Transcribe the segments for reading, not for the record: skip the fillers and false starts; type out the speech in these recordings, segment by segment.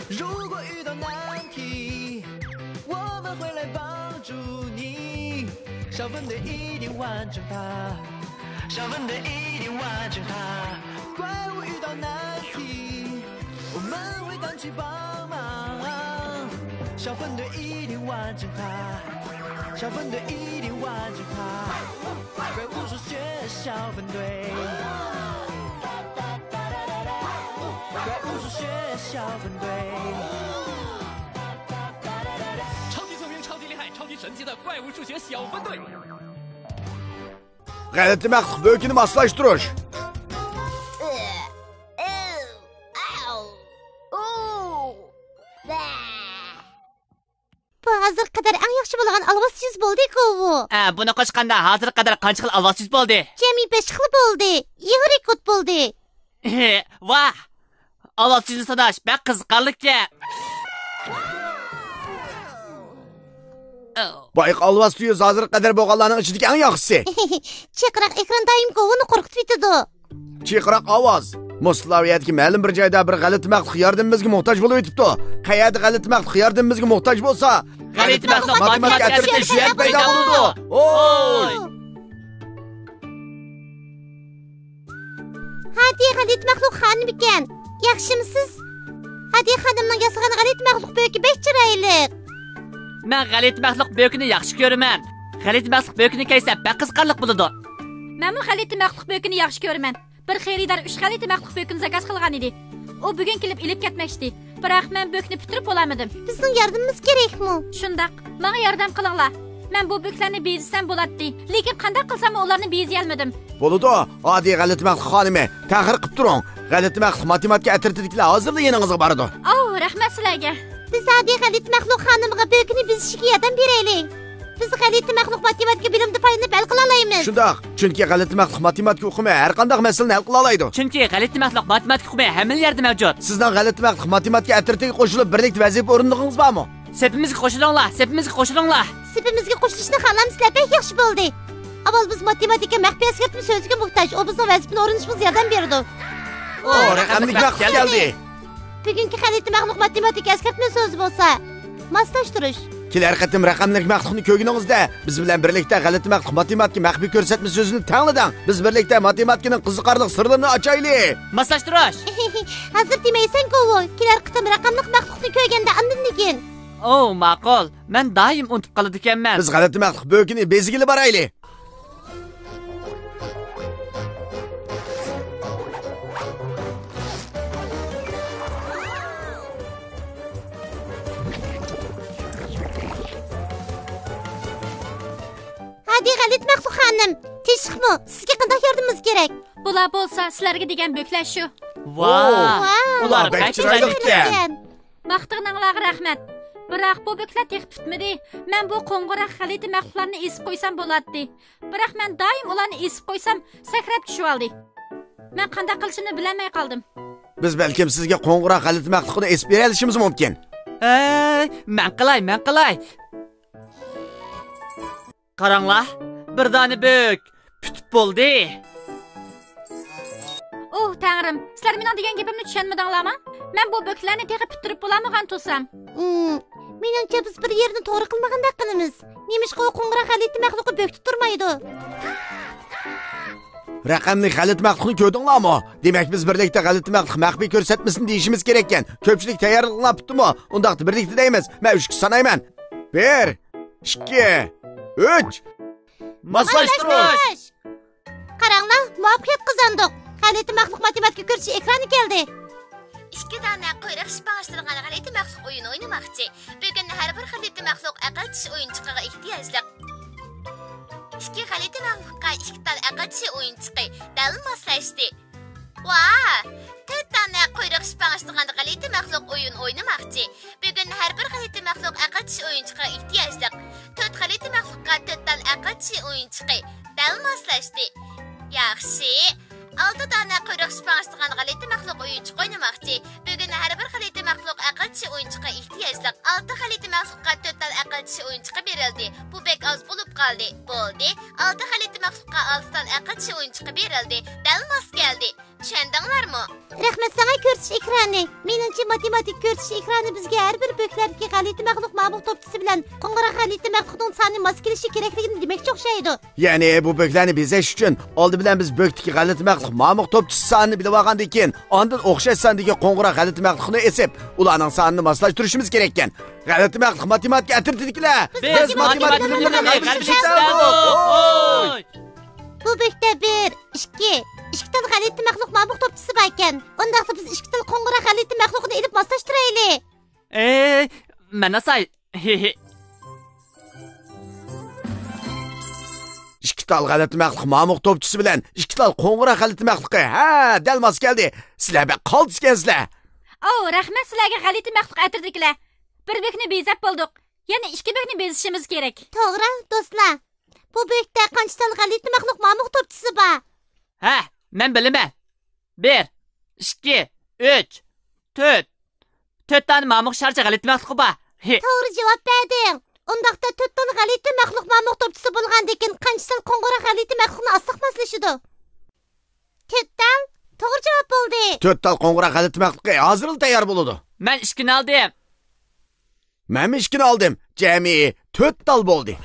如果遇到难题，我们会来帮助你。小分队一定完成它，小分队一定完成它。怪物遇到难题，我们会赶去帮忙。小分队一定完成它，小分队一定完成它。怪物数学小分队，怪物数学小分队。超级聪明、超级厉害、超级神奇的怪物数学小分队。G'alati maqsad bo'kini moslashtirish. Bu hozir qadar eng yaxshi bo'lgan alvos yuz bo'ldi-ku bu. Buni qo'shganda hozir qadar qancha xil alvos yuz bo'ldi? Jami 5 xil bo'ldi. Yangi rekord bo'ldi. Vah! Alvos yuzni sanash bak qiziqarli-ku. Boyq alvos yuz hozir qadar bo'lganlarning ichidagi eng yaxshisi. Chaqiraq ekran doim qovuni qo'rqitib yetadi. Chaqiraq ovoz. Moslaviyadagi ma'lum bir joyda bir g'alati maqsad yordamimizga muhtoj bo'lib yetibdi. Qayerda g'alati maqsad yordamimizga muhtoj bo'lsa, g'alati maqsad matematika atrofida shuyat paydo bo'ladi. Oy! Hadi g'alati maxluq xonim ekan. Yaxshimisiz? Hadi xonimning yasagan g'alati maxluq bo'ki bek chiroyli. Men g'alati maxluq bo'kini yaxshi ko'raman. G'alati maxluq bo'kini kaysa bak qiziqarli bo'ladi. Men bu g'alati maxluq bo'kini yaxshi ko'raman. Bir xaridor 3 g'alati maxluq bo'kini zakaz qilgan edi. U bugun kelib ilib ketmoqchi. Biroq men bo'kni bitirib olamadim. Bizning yordamimiz kerakmi? Shundaq, menga yordam qilinglar. Men bu bo'klarni bezsam bo'ladi, lekin qanday qilsam ularni bezay olmadim. Bo'ladi. Odi g'alati maqsad xonimi, ta'xir qilib turing. G'alati maqsad matematika atrofidagi hozirda yaningizga boradi. Rahmat sizlarga. Biz odi g'alati maxluq xonimiga bo'kni bezishiga yordam beraylik. Biz g'alati maxluq matematika bilimida foydalanib hal qila olamiz. Shundaq, chunki g'alati maxluq matematika o'qimi har qanday masalani hal qila oladi. Chunki g'alati maxluq matematika o'qimi hamma yerda mavjud. Sizning g'alati maxluq matematika atrofiga qo'shilib birlikda vazifa o'rindigingiz bormi? Sepimizga qo'shilinglar, sepimizga qo'shilinglar. Sepimizga qo'shilishni xohlamsizlar, bek yaxshi bo'ldi. Avval biz matematika maxfiy eslatma so'ziga muhtoj. U bizning vazifani o'rganishimizga yordam berdi. Raqamlik vaqt keldi. Bugungi g'alati maxluq matematika eslatma so'zi bo'lsa, moslashtirish. Kelar qatim raqamlik maxluqni ko'rganingizda biz bilan birlikda g'alati maxluq matematika maxfiy ko'rsatma so'zini tanglading. Biz birlikda matematikaning qiziqarli sirlarini ochaylik. Moslashtirish. Hozir demaysan-ku, kelar qatim raqamlik maxluqni ko'rganda andin keyin. Ma'qul. Men doim unutib qoladi ekanman. Biz g'alati maxluq bo'kini bezigili boraylik. Hadi g'alati maxluq xonim, tinchlikmi? Sizga qanday yordamimiz kerak? Bular bo'lsa sizlarga degan bo'klar shu. Ular bek chiroyli ekan. Maqtiqninglarga rahmat. Biroq bu bo'klar teqib bitmadi. Men bu qo'ng'iroq g'alati maxluqlarni esib qo'ysam bo'ladi. Biroq men doim ularni esib qo'ysam, sakrab tushib oldi. Men qanday qilishimni bilmay qoldim. Biz balkim sizga qo'ng'iroq g'alati maxluqni esib bera olishimiz mumkin. Men qilay. Qaranglar, bir dona bo'k putib bo'ldi. Tangrim, sizlar mening degan gapimni tushunmadinglarmi? Men bu bo'klarni teqib bitirib bo'lamagan to'sam. Meningcha biz bir yerni to'g'ri qilmagandek qilamiz. Nemishqa u qo'ng'iroq g'alati maxluqni bo'kitib turmaydi. Raqamli g'alati maxluqni ko'rdinglarmi? Demak biz birlikda g'alati maxluq maxfiy ko'rsatmasini deyishimiz kerak ekan. Ko'pchilik tayyorlanibdimi? Undaqda birlikda deymiz. Men 3 sanayman. 1 2 3 Moslashtirish. Qaranglar, muvaffaqiyat qozondik. G'alati maxluq matematika ko'rsachi ekrani keldi. 2 dona quyruq shpang'ishtirgan g'alati maxluq o'yin o'ynamoqchi. Bugun har bir g'alati maxluq aql tishi o'yinchiqiga ehtiyojli. 2 g'alati maxluqqa 2 tal aql tishi o'yinchiqi dal moslashdi. Vah! 4 dona quyruq shpang'ishtirgan g'alati maxluq o'yin o'ynamoqchi. Bugun har bir g'alati maxluq aql tishi o'yinchiqiga ehtiyojli. 4 g'alati maxluqqa 4 tal aql tishi o'yinchiqi dal moslashdi. Yaxshi. 6 dona quyruq shpang'ishtirgan g'alati maxluq o'yinchiq o'ynamoqchi. Bugun har bir g'alati maxluq aql tishi o'yinchiqqa ehtiyojli. 6 g'alati maxluqqa 4 tal aql tishi o'yinchiqqa berildi. Bu bek oz bo'lib qoldi. Bo'ldi. 6 g'alati maxluqqa 6 tal aql tishi o'yinchiqqa berildi. Dal mos keldi. Tushundinglarmi? Rahmat, sana ko'rsatish ekrani. Meningcha matematik ko'rsatish ekrani bizga har bir böklardagi g'alati maxluq ma'lum topchisi bilan qo'ng'iroq g'alati maxluqning soni mos kelishi kerakligini demakchi o'xshaydi. Ya'ni bu böklarni bezash uchun oldi bilan biz bökdagi g'alati maxluq ma'lum topchisi sonini bilib olgandan keyin ondan o'xshash sondagi qo'ng'iroq g'alati maxluqni esib, ularning sonini moslashtirishimiz kerak ekan. G'alati maxluq matematik atirtidikilar. Biz matematik Bu bökdə 1, 2, 2 tal g'alati maxluq ma'lum topchisi bor ekan. Ondaqda biz 2 tal qo'ng'iroq g'alati maxluqni elib moslashtiraylik. Mana say. İki tal g'alati maxluq ma'lum topchisi bilan 2 tal qo'ng'iroq g'alati maxluqi. Ha, dal mos keldi. Sizlar bak qoldiskansizlar. Rahmat sizlarga g'alati maxluq atirdikilar. Bir bökni bezab bo'ldik. Yana 2 bökni bezishimiz kerak. To'g'ri, do'stlar. Bu bökdə qancha tal g'alati maxluq ma'lum topchisi bor? Ha, men bilaman. 1, 2, 3, 4. 4 tane ma'lum sharcha g'alati maxluq bor. To'g'ri javob berding. Ondaqda 4 tal g'alati maxluq ma'lum topchisi bo'lgandan keyin qancha tal qo'ng'iroq g'alati maxluqni asliq moslashidi? 4 tal. To'g'ri javob bo'ldi. 4 tal qo'ng'iroq g'alati maxluqi hozir tayyor bo'ladi. Men 2 oldim. Men 2 oldim. Jami 4 tal bo'ldi.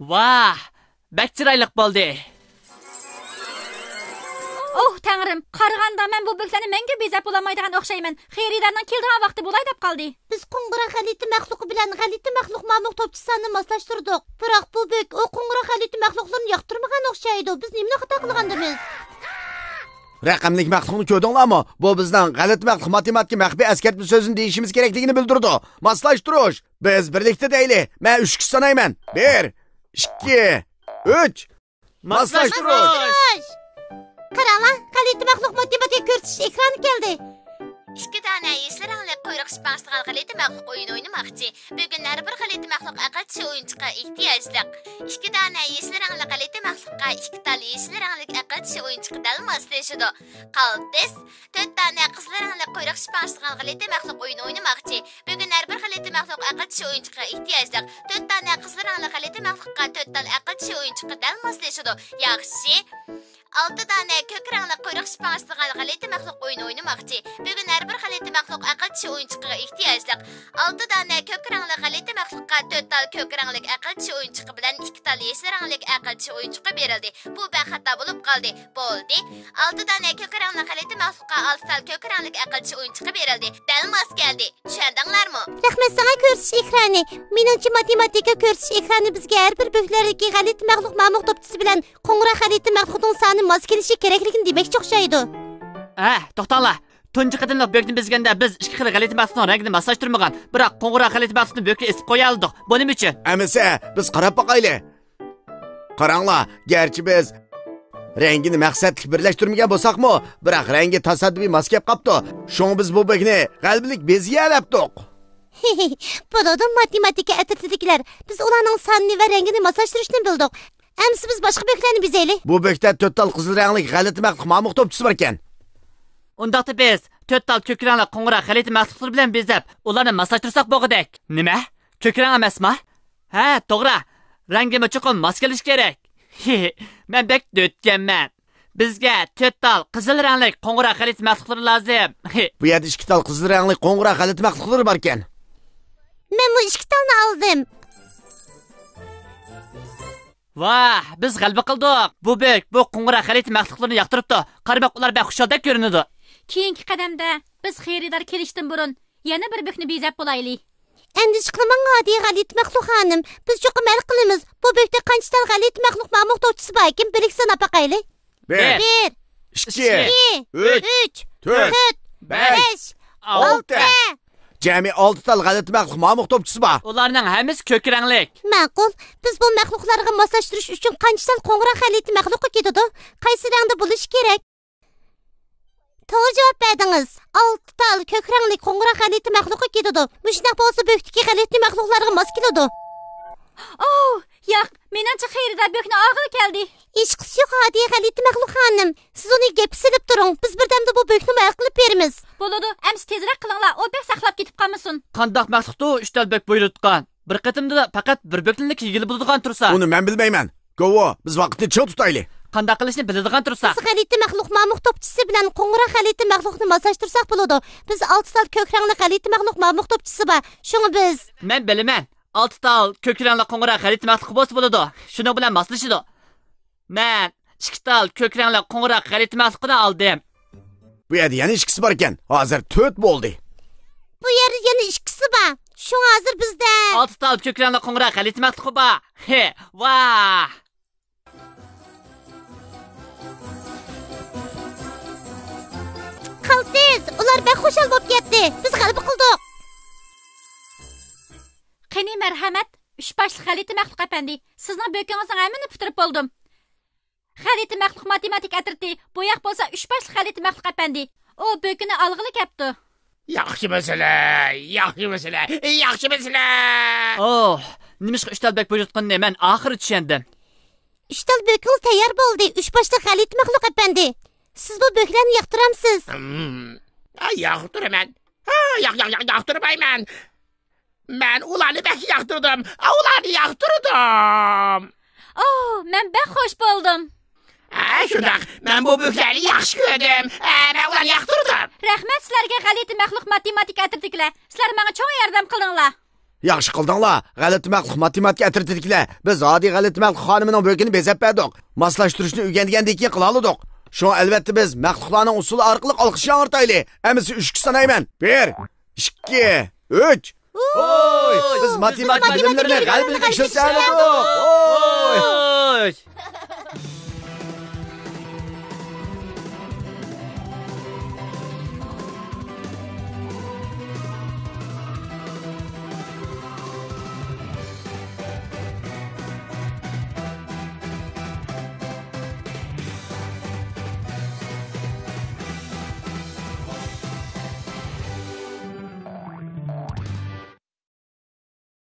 Vah, bak chiroyli bo'ldi. Tangrim, qaraganda men bu böklarni menga bezab bo'lamaydigan o'xshayman. Xeyridarning keldigan vaqti bo'lay deb qoldi. Biz qo'ng'iroq g'alati maxluqi bilan g'alati maxluq ma'lum topchisini moslashtirdik. Biroq bu bök o qo'ng'iroq g'alati maxluqlarni yoqtirmagan o'xshaydi. Biz nima xato qilgandimiz? Raqamlik maxluqni ko'rdinglarmi? Bu bizning g'alati maxluq matematik maxfiy askartma so'zini deyishimiz kerakligini bildirdi. Moslashtirish. Biz birlikda deylik. Men 3 kishi sanayman. 1, 2, 3. Moslashtirish. Qaranglar, g'alati maxluq matematik ko'rsatish ekrani keldi. 2 tane yeşil rəngli quyruq şıpanışdığan g'alati maxluq oyun oynamoqchi. Bugun har bir g'alati maxluq aqlchi o'yinchiga ehtiyojliq. 2 tane yeşil rəngli g'alati maxluqqa 2 tal yeşil rəngli aqlchi o'yinchiga dal moslashadi. Qaltis 4 tane qizil rəngli quyruq şıpanışdığan g'alati maxluq oyun oynamoqchi. Bugun har bir g'alati maxluq aqlchi o'yinchiga ehtiyojliq. 4 tane qizil rəngli g'alati maxluqqa 4 tal aqlchi o'yinchiga dal moslashadi. Yaxshi. 6 tane ko'k rangli quyruq şıpanışdığan g'alati maxluq oyun oynamoqchi. Bugun har bir g'alati maxluq aqlchi o'yinchiga ehtiyojliq. 6 tane ko'k rangli g'alati maxluqqa 4 tal ko'k rangli aqlchi o'yinchiga bilan 2 tal yeşil rangli aqlchi o'yinchiga berildi. Bu xato bo'lib qoldi. Bo'ldi. 6 tane ko'k rangli g'alati maxluqqa 6 tal ko'k rangli aqlchi o'yinchiga berildi. Dal mos keldi. Tushundinglarmi? Rahmat sana ko'rsatish ekrani. Meningcha matematika ko'rsatish ekrani bizga har bir böklardagi g'alati maxluq ma'lum topchisi bilan qo'ng'iroq g'alati maxluqning soni mos kelishi kerakligini demakchi o'xshaydi. To'xtanglar. Tunji qadimliq bökni bizganda biz 2 xil g'alati maxluqning rangini moslashtirmagan, biroq qo'ng'iroq g'alati maxluqni bökni esib qo'ya oldik. Bu nima uchun? Amisa, biz qarab boqaylik. Qaranglar, garchi biz rangini maqsadli birlashtirmagan bo'lsak-mu, biroq rangi tasaddufiy mos kelib qopti. Shunga biz bu bökni qalblik beziyalabdik. Bo'ladi matematika atirtidikilar. Biz ularning sonini va rangini moslashtirishni bildik. Amsi biz boshqa böklarni bezaylik. Bu bökda 4 tal qizil rangli g'alati maxluq ma'lum topchisi bor ekan. Undaqda biz 4 tal ko'k rangli qo'ng'iroq g'alati maxluqlar bilan bezab, ularni moslashtirsak bo'lg'idek. Nima? Ko'k rang emasmi? Ha, to'g'ri. Rangimi chuqur mos kelish kerak. Men bek o'tganman. Bizga 4 tal qizil rangli qo'ng'iroq g'alati maxluqlar lozim. Bu yerda 2 tal qizil rangli qo'ng'iroq g'alati maxluqlar bor ekan. Men bu 2 talni oldim. Vah, biz g'alaba qildik. Bu bek, bu qo'ng'iroq g'alati maxluqlarni yoqtiribdi. Qarabaq ular bek xushodek ko'rinadi. Keyingi qadamda biz xeyridar kelishdan burun yana bir bökni bezab bo'laylik. Endish qilmang odiy g'alati maxluq xonim. Biz cho'qim hal qilamiz. Bu bökdə qancha tal g'alati maxluq ma'lum topchisi bor ekan, birlik sanab boqaylik. 1, 2, 3, 4, 5, 6. Jami 6 tal g'alati maxluq ma'lum topchisi bor. Ularning hammasi ko'k rangli. Ma'qul. Biz bu maxluqlarga moslashtirish uchun qancha tal qo'ng'iroq g'alati maxluqqa ketadi? Qaysi rangda bo'lishi kerak? To'g'ri javob berdingiz. 6 tal ko'k rangli qo'ng'iroq g'alati maxluqqa ketadi. Mushunaq bo'lsa bökdagi g'alati maxluqlarga mos keladi. Yo'q, menimcha xeyridar bökni og'ir keldi. Hech qisi yo'q odiy g'alati maxluq xonim. Siz uni gap silib turing. Biz birdamda bu bökni hal qilib beramiz. Bo'ladi, amsi tezroq qilinglar, o bek saqlab ketib qolmasin. Qandoq maxluqdi 3 tal bök buyurtgan. Bir qatimda faqat bir böklinlik yigili bo'ladigan tursa. Uni men bilmayman. Go'vo, biz vaqtni chiq tutaylik. qanday qilishni biladigan tursak. Biz g'alati maxluq mamluq topchisi bilan qo'ng'iroq g'alati maxluqni massajtirsak bo'ladi. Biz 6 tal ko'k rangli g'alati maxluq mamluq topchisi bor. Shuni biz Men bilaman. 6 tal ko'k rangli qo'ng'iroq g'alati maxluq bo'lsa bo'ladi. Shuning bilan moslashidi. Men 2 tal ko'k rangli qo'ng'iroq g'alati maxluqni oldim. Bu yerda yana ikkisi bor ekan. Hozir 4 bo'ldi. bu yerda yana ikkisi bor. Shu hozir bizda 6 tal ko'k rangli qo'ng'iroq g'alati maxluq bor. He, vah! qaltis. Ular bek xushal bo'lib ketdi. Biz g'alaba qildik. Qani marhamat, 3 boshli g'alati maxluq apandi. Sizning bo'kingizning hammani putirib bo'ldim. G'alati maxluq matematik atriti, bu yoq bo'lsa 3 boshli g'alati maxluq apandi. O bo'kini olg'ili kapti. Yaxshi masala, yaxshi masala, yaxshi masala. Oh, nimishqa 3 tal bek bo'layotganini men oxiri tushundim. 3 tal bo'kingiz tayyor bo'ldi. 3 boshli g'alati maxluq apandi. Siz bu bo'klarni yoqtiramsiz. Yoqtiraman. Yoqtirmayman. Men ularni bek yoqtirdim. Ularni yoqtirdim. Oh, men bek xo'sh bo'ldim. Shundaq. Men bu bo'klarni yaxshi ko'rdim. Men ularni yoqtirdim. Rahmat sizlarga g'alati maxluq matematik atritilar. Sizlar menga cho'ng yordam qildinglar. Yaxshi qildinglar. G'alati maxluq matematik atritikilar. Biz oddiy g'alati maxluq xonimining bo'kini bezab berdik. Moslashtirishni o'rgangandan keyin qila oldik. Şu albatta biz maxluqlarning usuli orqali olqishni ortayli. Amisi 3 sanayman. 1, 2, 3. Oy! Biz matematik bilimlarini g'alabalik ishlatamiz. Oy!